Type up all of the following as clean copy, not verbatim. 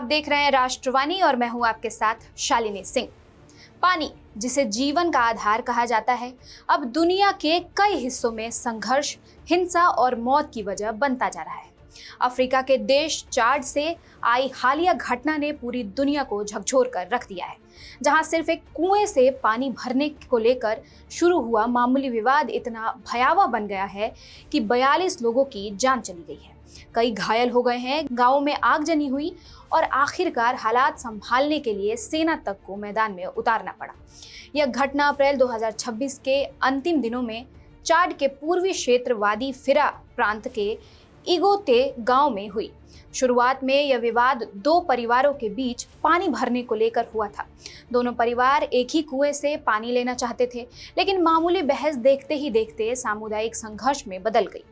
देख रहे हैं राष्ट्रवाणी और मैं हूं आपके साथ शालिनी सिंह। पानी, जिसे जीवन का आधार कहा जाता है, अब दुनिया के कई हिस्सों में संघर्ष, हिंसा और मौत की वजह बनता जा रहा है। अफ्रीका के देश चाड से आई हालिया घटना ने पूरी दुनिया को झकझोर कर रख दिया है, जहां सिर्फ एक कुएं से पानी भरने को लेकर शुरू हुआ मामूली विवाद इतना भयावह बन गया है कि 42 लोगों की जान चली गई है, कई घायल हो गए हैं, गांवों में आगजनी हुई और आखिरकार हालात संभालने के लिए सेना तक को मैदान में उतारना पड़ा। यह घटना अप्रैल 2026 के अंतिम दिनों में चाड के पूर्वी क्षेत्र वादी फिरा प्रांत के इगोते गांव में हुई। शुरुआत में यह विवाद दो परिवारों के बीच पानी भरने को लेकर हुआ था। दोनों परिवार एक ही कुएं से पानी लेना चाहते थे, लेकिन मामूली बहस देखते ही देखते सामुदायिक संघर्ष में बदल गई।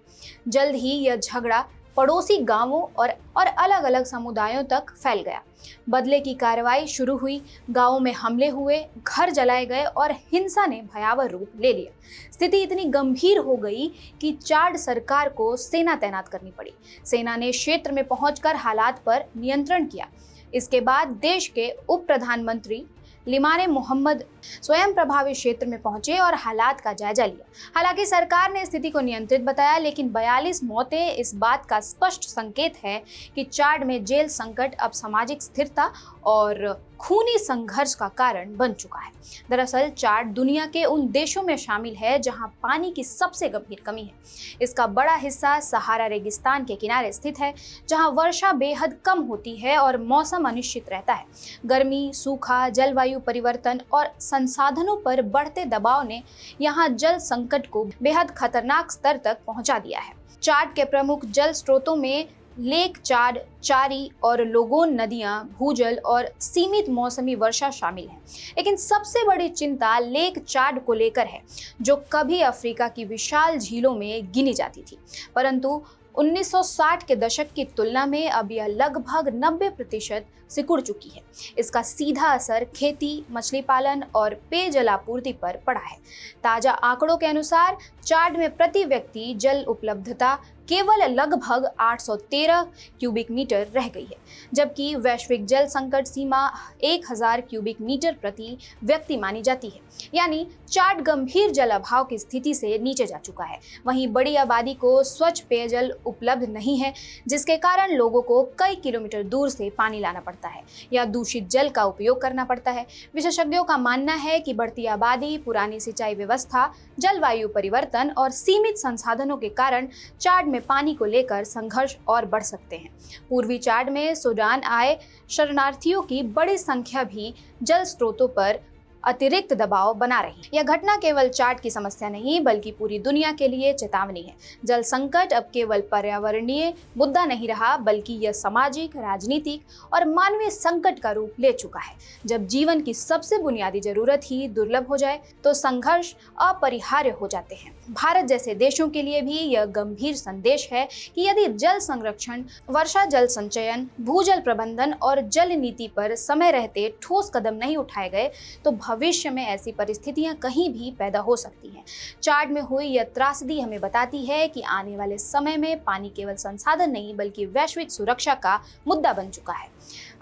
जल्द ही यह झगड़ा पड़ोसी गांवों और अलग अलग समुदायों तक फैल गया। बदले की कार्रवाई शुरू हुई, गांवों में हमले हुए, घर जलाए गए और हिंसा ने भयावह रूप ले लिया। स्थिति इतनी गंभीर हो गई कि चाड सरकार को सेना तैनात करनी पड़ी। सेना ने क्षेत्र में पहुंचकर हालात पर नियंत्रण किया। इसके बाद देश के उप प्रधानमंत्री लिमाने मोहम्मद स्वयं प्रभावित क्षेत्र में पहुंचे और हालात का जायजा लिया। हालांकि सरकार ने स्थिति को नियंत्रित बताया, लेकिन 42 मौतें इस बात का स्पष्ट संकेत है कि चाड में जेल संकट अब सामाजिक स्थिरता और खूनी संघर्ष का कारण बन चुका है। दरअसल चाड दुनिया के उन देशों में शामिल है जहां पानी की सबसे गंभीर कमी है। इसका बड़ा हिस्सा सहारा रेगिस्तान के किनारे स्थित है, जहां वर्षा बेहद कम होती है और मौसम अनिश्चित रहता है। गर्मी, सूखा, जलवायु परिवर्तन और संसाधनों पर बढ़ते दबाव ने यहाँ जल संकट को बेहद खतरनाक स्तर तक पहुंचा दिया है। चाड के प्रमुख जल स्रोतों में लेक चाड, चारी और लोगोन नदियां, भूजल और सीमित मौसमी वर्षा शामिल है। लेकिन सबसे बड़ी चिंता लेक चाड को लेकर है, जो कभी अफ्रीका की विशाल झीलों में गिनी जाती थी, परंतु 1960 के दशक की तुलना में अब यह लगभग 90% सिकुड़ चुकी है। इसका सीधा असर खेती, मछली पालन और पेयजल आपूर्ति पर पड़ा है। ताजा आंकड़ों के अनुसार चाड में प्रति व्यक्ति जल उपलब्धता केवल लगभग 813 क्यूबिक मीटर रह गई है, जबकि वैश्विक जल संकट सीमा 1000 क्यूबिक मीटर प्रति व्यक्ति मानी जाती है। यानी चाड गंभीर जल अभाव की स्थिति से नीचे जा चुका है। वहीं बड़ी आबादी को स्वच्छ पेयजल उपलब्ध नहीं है, जिसके कारण लोगों को कई किलोमीटर दूर से पानी लाना पड़ता है या दूषित जल का उपयोग करना पड़ता है। विशेषज्ञों का मानना है कि बढ़ती आबादी, पुरानी सिंचाई व्यवस्था, जलवायु परिवर्तन और सीमित संसाधनों के कारण चाड में पानी को लेकर संघर्ष और बढ़ सकते हैं। पूर्वी चाड में सूडान आए शरणार्थियों की बड़ी संख्या भी जल स्रोतों पर अतिरिक्त दबाव बना रही। यह घटना केवल चाड की समस्या नहीं, बल्कि पूरी दुनिया के लिए चेतावनी है। जल संकट अब केवल पर्यावरणीय मुद्दा नहीं रहा, बल्कि यह सामाजिक, राजनीतिक और मानवीय संकट का रूप ले चुका है। जब जीवन की सबसे बुनियादी जरूरत ही दुर्लभ हो जाए, तो संघर्ष अपरिहार्य हो जाते हैं। भारत जैसे देशों के लिए भी यह गंभीर संदेश है कि यदि जल संरक्षण, वर्षा जल संचयन, भूजल प्रबंधन और जल नीति पर समय रहते ठोस कदम नहीं उठाए गए, तो भविष्य में ऐसी परिस्थितियां कहीं भी पैदा हो सकती हैं। चाड में हुई यह त्रासदी हमें बताती है कि आने वाले समय में पानी केवल संसाधन नहीं, बल्कि वैश्विक सुरक्षा का मुद्दा बन चुका है।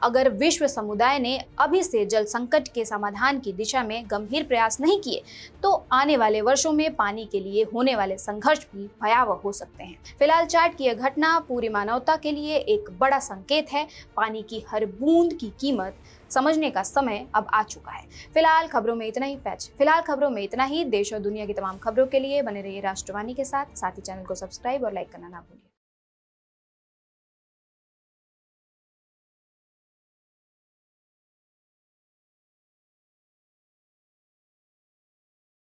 अगर विश्व समुदाय ने अभी से जल संकट के समाधान की दिशा में गंभीर प्रयास नहीं किए, तो आने वाले वर्षों में पानी के लिए होने वाले संघर्ष भी भयावह हो सकते हैं। फिलहाल चाड की यह घटना पूरी मानवता के लिए एक बड़ा संकेत है। पानी की हर बूंद की कीमत समझने का समय अब आ चुका है। फिलहाल खबरों में इतना ही। देश और दुनिया की तमाम खबरों के लिए बने रहिए राष्ट्रवाणी के साथ ही चैनल को सब्सक्राइब और लाइक करना ना भूलिए।